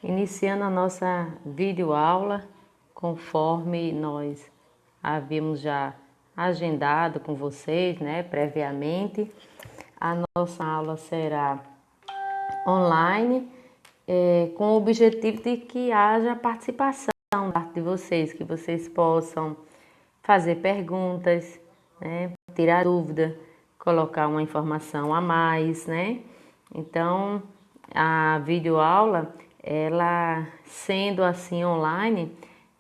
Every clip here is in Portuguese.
Iniciando a nossa videoaula, conforme nós havíamos já agendado com vocês, né, previamente, a nossa aula será online, com o objetivo de que haja participação da parte de vocês, que vocês possam fazer perguntas, né, tirar dúvida, colocar uma informação a mais, né? Então, a videoaula, ela sendo assim online,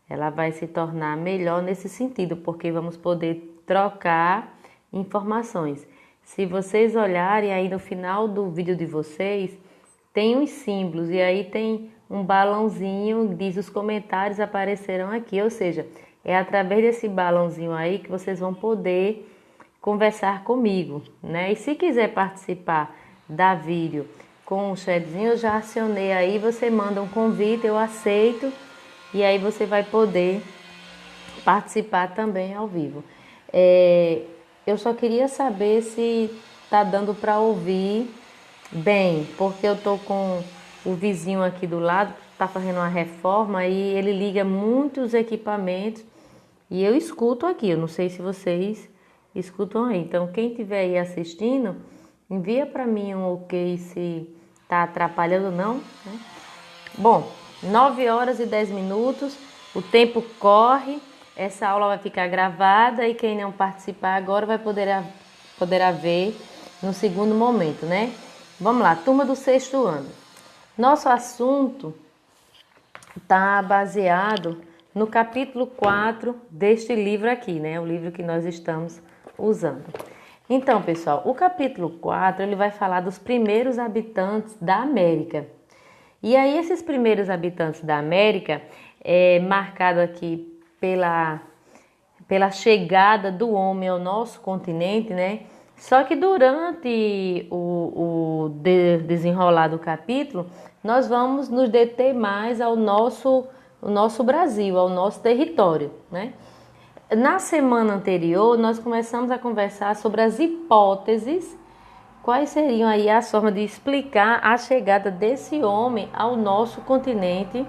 ela vai se tornar melhor nesse sentido, porque vamos poder trocar informações. Se vocês olharem aí no final do vídeo de vocês, tem uns símbolos e aí tem um balãozinho, diz os comentários aparecerão aqui, ou seja, é através desse balãozinho aí que vocês vão poder conversar comigo, né? E se quiser participar da vídeo com o chatzinho, eu já acionei aí, você manda um convite, eu aceito e aí você vai poder participar também ao vivo. Eu só queria saber se tá dando para ouvir bem, porque eu tô com o vizinho aqui do lado, tá fazendo uma reforma e ele liga muitos equipamentos e eu escuto aqui, eu não sei se vocês escutam aí. Então, quem estiver aí assistindo, envia para mim um ok se tá atrapalhando ou não, né? Bom, 9 horas e 10 minutos, o tempo corre, essa aula vai ficar gravada e quem não participar agora vai poder ver no segundo momento, né? Vamos lá, turma do sexto ano. Nosso assunto está baseado no capítulo 4 deste livro aqui, né? O livro que nós estamos usando. Então, pessoal, o capítulo 4, ele vai falar dos primeiros habitantes da América. E aí, esses primeiros habitantes da América, marcado aqui pela chegada do homem ao nosso continente, né? Só que durante o desenrolar do capítulo, nós vamos nos deter mais ao nosso Brasil, ao nosso território, né? Na semana anterior, nós começamos a conversar sobre as hipóteses, quais seriam aí as formas de explicar a chegada desse homem ao nosso continente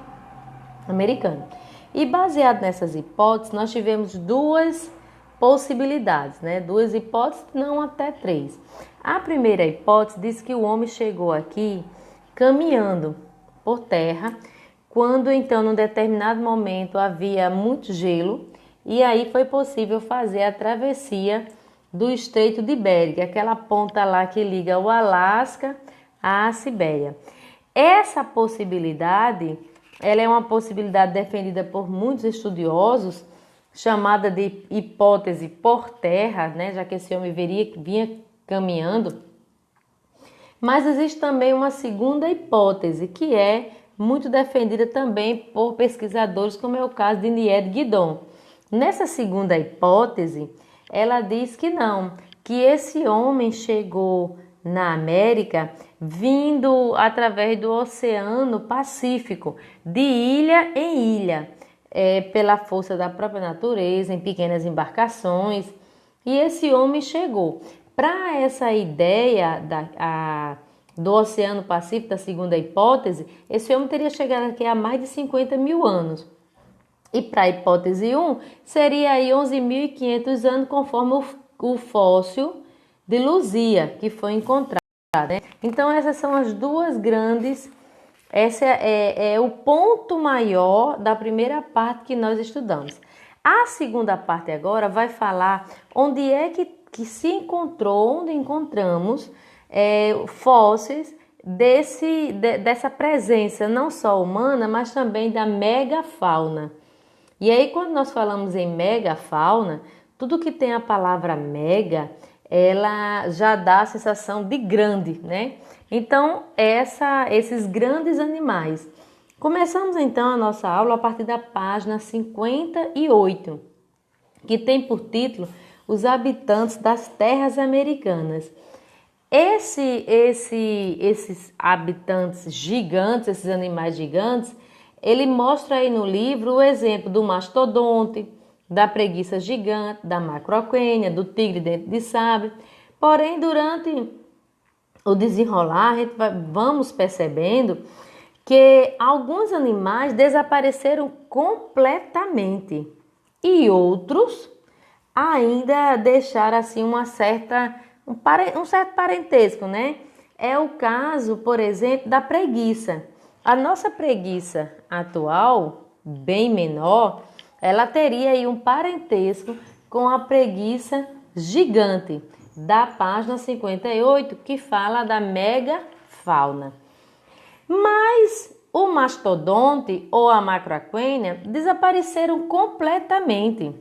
americano. E baseado nessas hipóteses, nós tivemos duas possibilidades, né? Duas hipóteses, não até três. A primeira hipótese diz que o homem chegou aqui caminhando por terra, quando então, num determinado momento, havia muito gelo, e aí foi possível fazer a travessia do Estreito de Bering, aquela ponta lá que liga o Alasca à Sibéria. Essa possibilidade, ela é uma possibilidade defendida por muitos estudiosos, chamada de hipótese por terra, né, já que esse homem vinha caminhando. Mas existe também uma segunda hipótese, que é muito defendida também por pesquisadores, como é o caso de Nied Guidon. Nessa segunda hipótese, ela diz que não, que esse homem chegou na América vindo através do Oceano Pacífico, de ilha em ilha, pela força da própria natureza, em pequenas embarcações, e esse homem chegou. Para essa ideia do Oceano Pacífico, da segunda hipótese, esse homem teria chegado aqui há mais de 50 mil anos. E para a hipótese 1, seria aí 11.500 anos, conforme o fóssil de Luzia, que foi encontrado, né? Então, essas são as duas grandes. Esse é o ponto maior da primeira parte que nós estudamos. A segunda parte agora vai falar onde é que se encontrou, onde encontramos fósseis dessa presença não só humana, mas também da megafauna. E aí, quando nós falamos em megafauna, tudo que tem a palavra mega, ela já dá a sensação de grande, né? Então, esses grandes animais. Começamos então a nossa aula a partir da página 58, que tem por título Os Habitantes das Terras Americanas. Esses habitantes gigantes, esses animais gigantes, ele mostra aí no livro o exemplo do mastodonte, da preguiça gigante, da macroquênia, do tigre dente de sabre. Porém, durante o desenrolar, vamos percebendo que alguns animais desapareceram completamente e outros ainda deixaram assim um certo parentesco, né? É o caso, por exemplo, da preguiça. A nossa preguiça atual, bem menor, ela teria aí um parentesco com a preguiça gigante da página 58, que fala da megafauna. Mas o mastodonte ou a macroaquênia desapareceram completamente.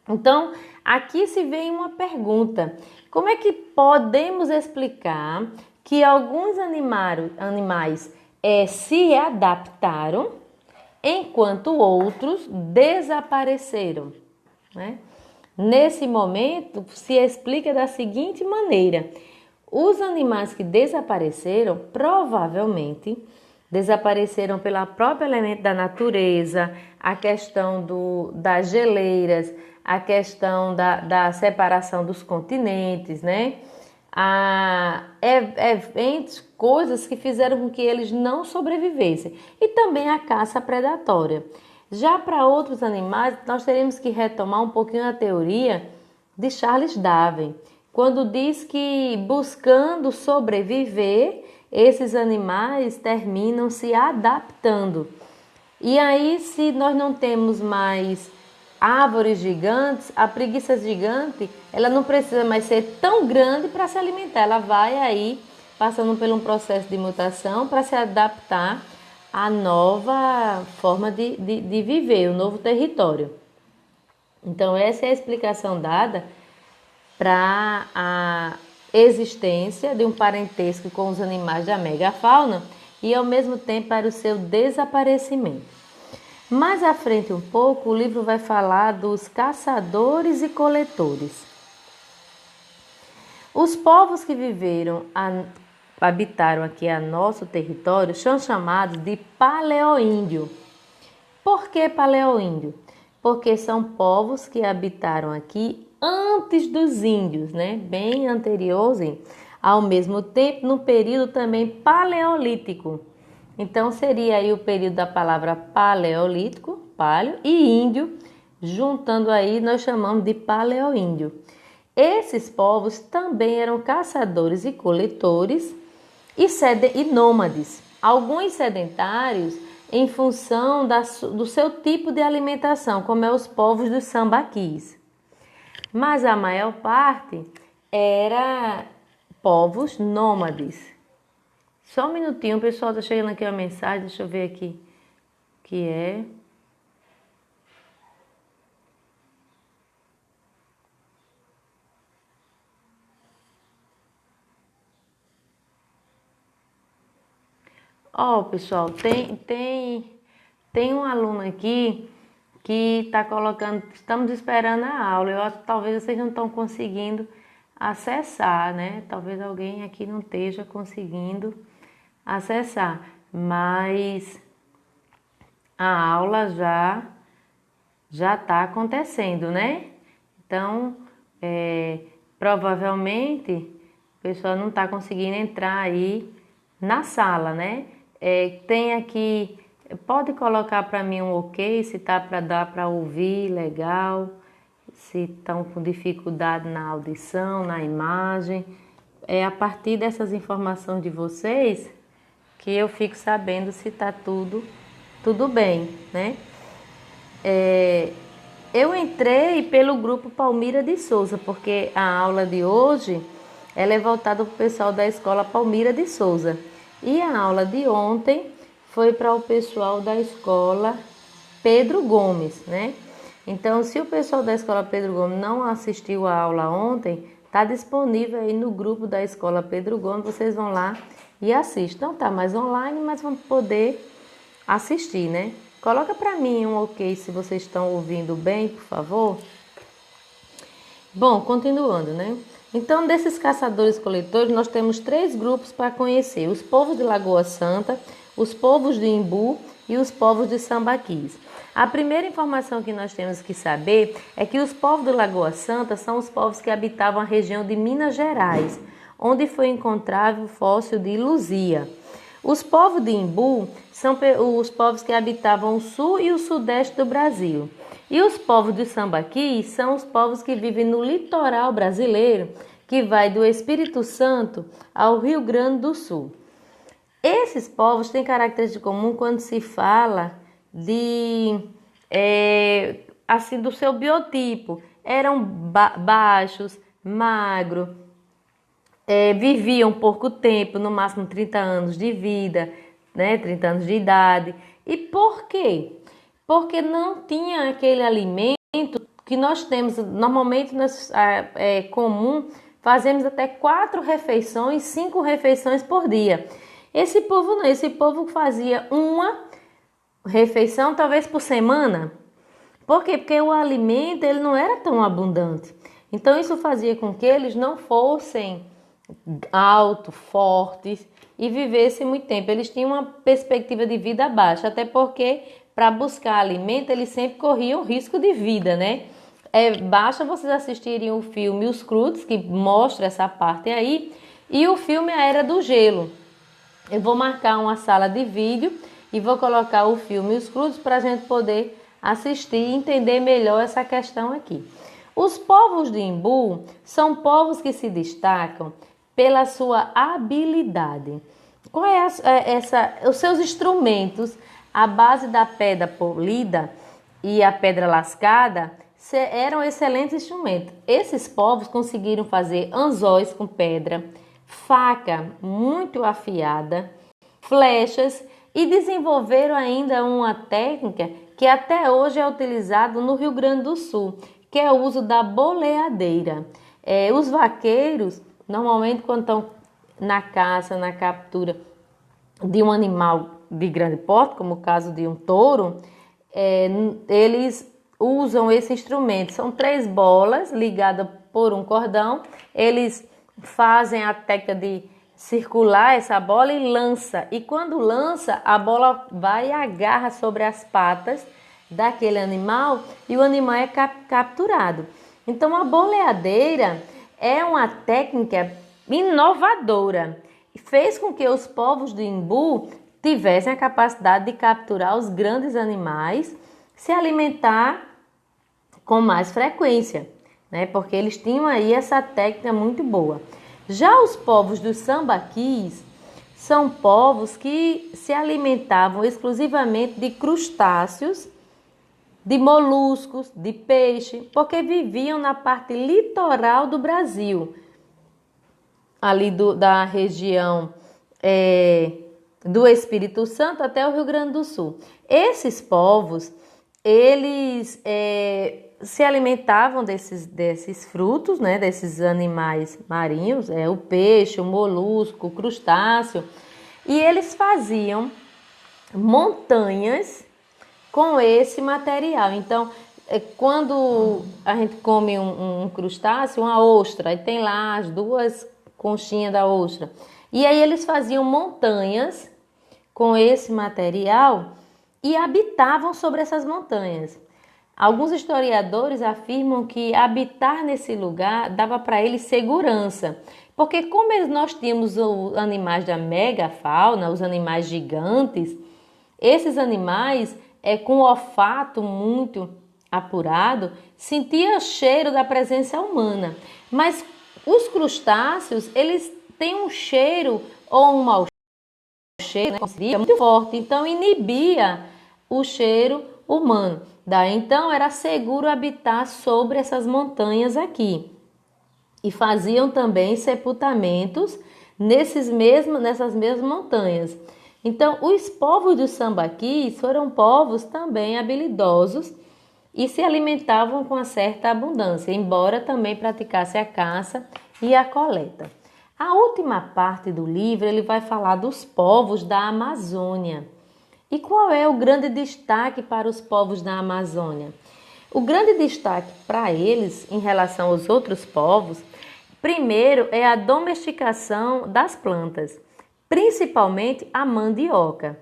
Então, aqui se vem uma pergunta: como é que podemos explicar que alguns animais se adaptaram enquanto outros desapareceram, né? Nesse momento, se explica da seguinte maneira: os animais que desapareceram, provavelmente, desapareceram pelo próprio elemento da natureza, a questão das geleiras, a questão da separação dos continentes, né? Eventos, coisas que fizeram com que eles não sobrevivessem. E também a caça predatória. Já para outros animais, nós teríamos que retomar um pouquinho a teoria de Charles Darwin, quando diz que buscando sobreviver, esses animais terminam se adaptando. E aí, se nós não temos mais árvores gigantes, a preguiça gigante, ela não precisa mais ser tão grande para se alimentar. Ela vai aí passando por um processo de mutação para se adaptar à nova forma de viver, o novo território. Então, essa é a explicação dada para a existência de um parentesco com os animais da megafauna e, ao mesmo tempo, para o seu desaparecimento. Mais à frente um pouco, o livro vai falar dos caçadores e coletores. Os povos que habitaram aqui a nosso território são chamados de paleoíndio. Por que paleoíndio? Porque são povos que habitaram aqui antes dos índios, né? Bem anteriores, ao mesmo tempo no período também paleolítico. Então seria aí o período da palavra paleolítico, paleo, e índio, juntando aí nós chamamos de paleoíndio. Esses povos também eram caçadores e coletores e nômades, alguns sedentários em função do seu tipo de alimentação, como é os povos dos sambaquis. Mas a maior parte era povos nômades. Só um minutinho, pessoal, tá chegando aqui uma mensagem, deixa eu ver aqui o que é. Ó, pessoal, tem um aluno aqui que está colocando, estamos esperando a aula. Eu acho que talvez vocês não estão conseguindo acessar, né? Talvez alguém aqui não esteja conseguindo acessar, mas a aula já está acontecendo, né? Então, provavelmente o pessoal não está conseguindo entrar aí na sala, né? Tem aqui, pode colocar para mim um ok, se tá para dar para ouvir, legal. Se estão com dificuldade na audição, na imagem. É a partir dessas informações de vocês que eu fico sabendo se está tudo bem, né? Eu entrei pelo grupo Palmira de Souza, porque a aula de hoje ela é voltada para o pessoal da escola Palmira de Souza. E a aula de ontem foi para o pessoal da escola Pedro Gomes, né? Então, se o pessoal da escola Pedro Gomes não assistiu a aula ontem, está disponível aí no grupo da escola Pedro Gomes, vocês vão lá e assistem. Não está mais online, mas vão poder assistir, né? Coloca para mim um ok se vocês estão ouvindo bem, por favor. Bom, continuando, né? Então, desses caçadores-coletores, nós temos 3 grupos para conhecer: os povos de Lagoa Santa, os povos de Imbu e os povos de Sambaquis. A primeira informação que nós temos que saber é que os povos de Lagoa Santa são os povos que habitavam a região de Minas Gerais, onde foi encontrado o fóssil de Luzia. Os povos de Imbu são os povos que habitavam o sul e o sudeste do Brasil. E os povos do Sambaqui são os povos que vivem no litoral brasileiro, que vai do Espírito Santo ao Rio Grande do Sul. Esses povos têm característica comum quando se fala assim, do seu biotipo. Eram baixos, magros, viviam pouco tempo, no máximo 30 anos de vida, né? 30 anos de idade. E por quê? Porque não tinha aquele alimento que nós temos. Normalmente é comum, fazemos até 4 refeições, 5 refeições por dia. Esse povo não, esse povo fazia uma refeição talvez por semana. Por quê? Porque o alimento ele não era tão abundante. Então isso fazia com que eles não fossem altos, fortes e vivessem muito tempo. Eles tinham uma perspectiva de vida baixa, até porque para buscar alimento eles sempre corriam risco de vida, né? Basta vocês assistirem o filme Os Crudos, que mostra essa parte aí, e o filme A Era do Gelo. Eu vou marcar uma sala de vídeo e vou colocar o filme Os Crudos para a gente poder assistir e entender melhor essa questão aqui. Os povos de Imbu são povos que se destacam pela sua habilidade. Qual é os seus instrumentos? A base da pedra polida e a pedra lascada eram excelentes instrumentos. Esses povos conseguiram fazer anzóis com pedra, faca muito afiada, flechas e desenvolveram ainda uma técnica que até hoje é utilizada no Rio Grande do Sul, que é o uso da boleadeira. Os vaqueiros, normalmente quando estão na caça, na captura de um animal de grande porte, como o caso de um touro, eles usam esse instrumento. São 3 bolas ligadas por um cordão, eles fazem a técnica de circular essa bola e lança. E quando lança, a bola vai e agarra sobre as patas daquele animal e o animal é capturado. Então a boleadeira é uma técnica inovadora e fez com que os povos do Imbu tivessem a capacidade de capturar os grandes animais, se alimentar com mais frequência, né? Porque eles tinham aí essa técnica muito boa. Já os povos dos Sambaquis são povos que se alimentavam exclusivamente de crustáceos, de moluscos, de peixe, porque viviam na parte litoral do Brasil, ali da região do Espírito Santo até o Rio Grande do Sul. Esses povos, eles se alimentavam desses frutos, né, desses animais marinhos, o peixe, o molusco, o crustáceo, e eles faziam montanhas com esse material. Então, quando a gente come um crustáceo, uma ostra, e tem lá as 2 conchinhas da ostra, e aí eles faziam montanhas com esse material e habitavam sobre essas montanhas. Alguns historiadores afirmam que habitar nesse lugar dava para eles segurança, porque como nós tínhamos os animais da megafauna, os animais gigantes, esses animais com olfato muito apurado, sentia o cheiro da presença humana. Mas os crustáceos, eles têm um cheiro ou um mau cheiro, né, muito forte, então inibia o cheiro humano. Daí então era seguro habitar sobre essas montanhas aqui. E faziam também sepultamentos nessas mesmas montanhas. Então, os povos do Sambaquis foram povos também habilidosos e se alimentavam com uma certa abundância, embora também praticassem a caça e a coleta. A última parte do livro ele vai falar dos povos da Amazônia. E qual é o grande destaque para os povos da Amazônia? O grande destaque para eles, em relação aos outros povos, primeiro é a domesticação das plantas, principalmente a mandioca.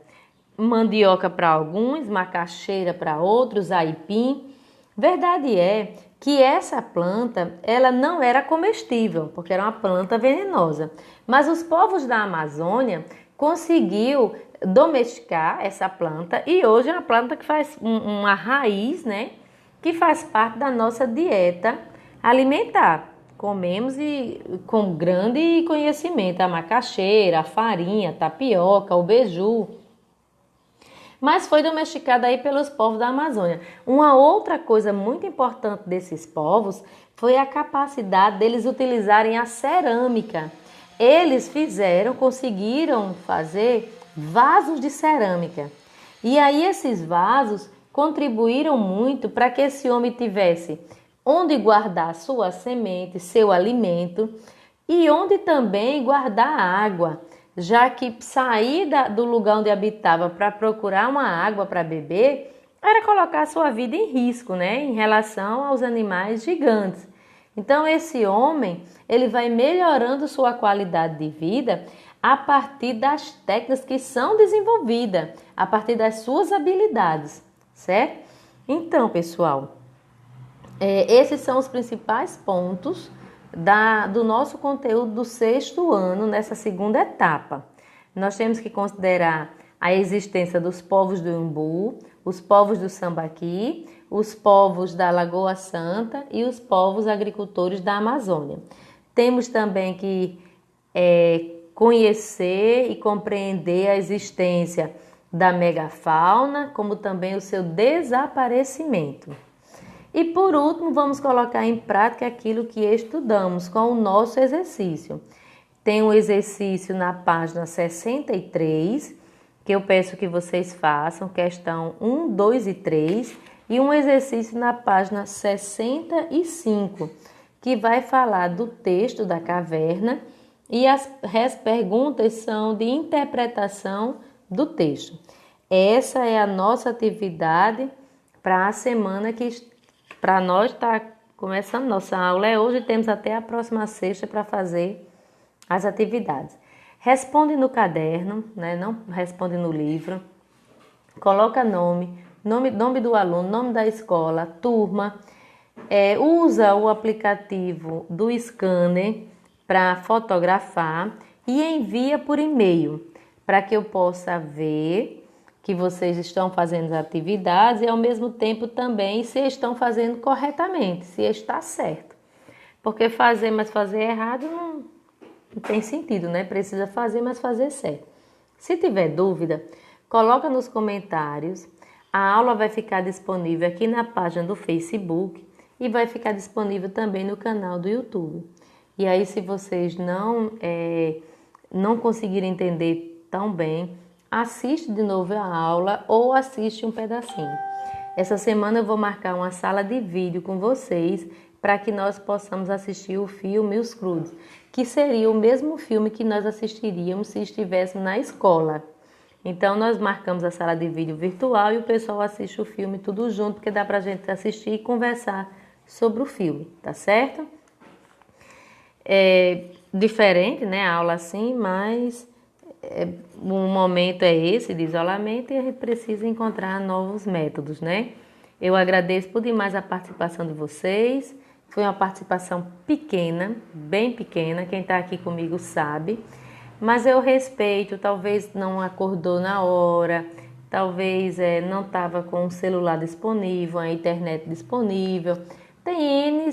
Mandioca para alguns, macaxeira para outros, aipim. Verdade é que essa planta ela não era comestível, porque era uma planta venenosa. Mas os povos da Amazônia conseguiu domesticar essa planta e hoje é uma planta que faz uma raiz, né? Que faz parte da nossa dieta alimentar. Comemos e com grande conhecimento a macaxeira, a farinha, a tapioca, o beiju. Mas foi domesticada aí pelos povos da Amazônia. Uma outra coisa muito importante desses povos foi a capacidade deles utilizarem a cerâmica. Eles conseguiram fazer vasos de cerâmica. E aí esses vasos contribuíram muito para que esse homem tivesse onde guardar sua semente, seu alimento e onde também guardar água, já que sair do lugar onde habitava para procurar uma água para beber era colocar sua vida em risco, né, em relação aos animais gigantes. Então esse homem, ele vai melhorando sua qualidade de vida a partir das técnicas que são desenvolvidas, a partir das suas habilidades, certo? Então, pessoal, esses são os principais pontos do nosso conteúdo do 6º ano, nessa segunda etapa. Nós temos que considerar a existência dos povos do Imbu, os povos do Sambaqui, os povos da Lagoa Santa e os povos agricultores da Amazônia. Temos também que conhecer e compreender a existência da megafauna, como também o seu desaparecimento. E por último, vamos colocar em prática aquilo que estudamos com o nosso exercício. Tem um exercício na página 63, que eu peço que vocês façam, questão 1, 2 e 3, e um exercício na página 65, que vai falar do texto da caverna e as perguntas são de interpretação do texto. Essa é a nossa atividade para a semana que para nós está começando nossa aula hoje, temos até a próxima sexta para fazer as atividades. Responde no caderno, né? Não responde no livro. Coloca nome do aluno, nome da escola, turma. Usa o aplicativo do scanner para fotografar e envia por e-mail para que eu possa ver que vocês estão fazendo as atividades e ao mesmo tempo também se estão fazendo corretamente, se está certo. Porque fazer, mas fazer errado não tem sentido, né? Precisa fazer, mas fazer certo. Se tiver dúvida, coloca nos comentários. A aula vai ficar disponível aqui na página do Facebook e vai ficar disponível também no canal do YouTube. E aí, se vocês não conseguirem entender tão bem, assiste de novo a aula ou assiste um pedacinho. Essa semana eu vou marcar uma sala de vídeo com vocês para que nós possamos assistir o filme Os Crudes, que seria o mesmo filme que nós assistiríamos se estivéssemos na escola. Então nós marcamos a sala de vídeo virtual e o pessoal assiste o filme tudo junto, porque dá para a gente assistir e conversar sobre o filme, tá certo? É diferente, né, a aula assim, mas um momento é esse de isolamento e a gente precisa encontrar novos métodos, né? Eu agradeço por demais a participação de vocês. Foi uma participação pequena, bem pequena, quem está aqui comigo sabe. Mas eu respeito, talvez não acordou na hora, talvez não estava com o celular disponível, a internet disponível. Tem N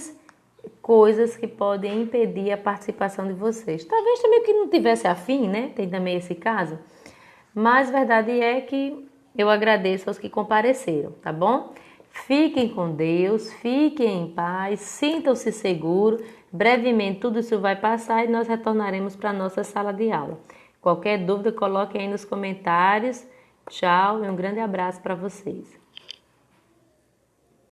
coisas que podem impedir a participação de vocês. Talvez também que não tivesse afim, né? Tem também esse caso. Mas a verdade é que eu agradeço aos que compareceram, tá bom? Fiquem com Deus, fiquem em paz, sintam-se seguros. Brevemente tudo isso vai passar e nós retornaremos para a nossa sala de aula. Qualquer dúvida, coloquem aí nos comentários. Tchau e um grande abraço para vocês.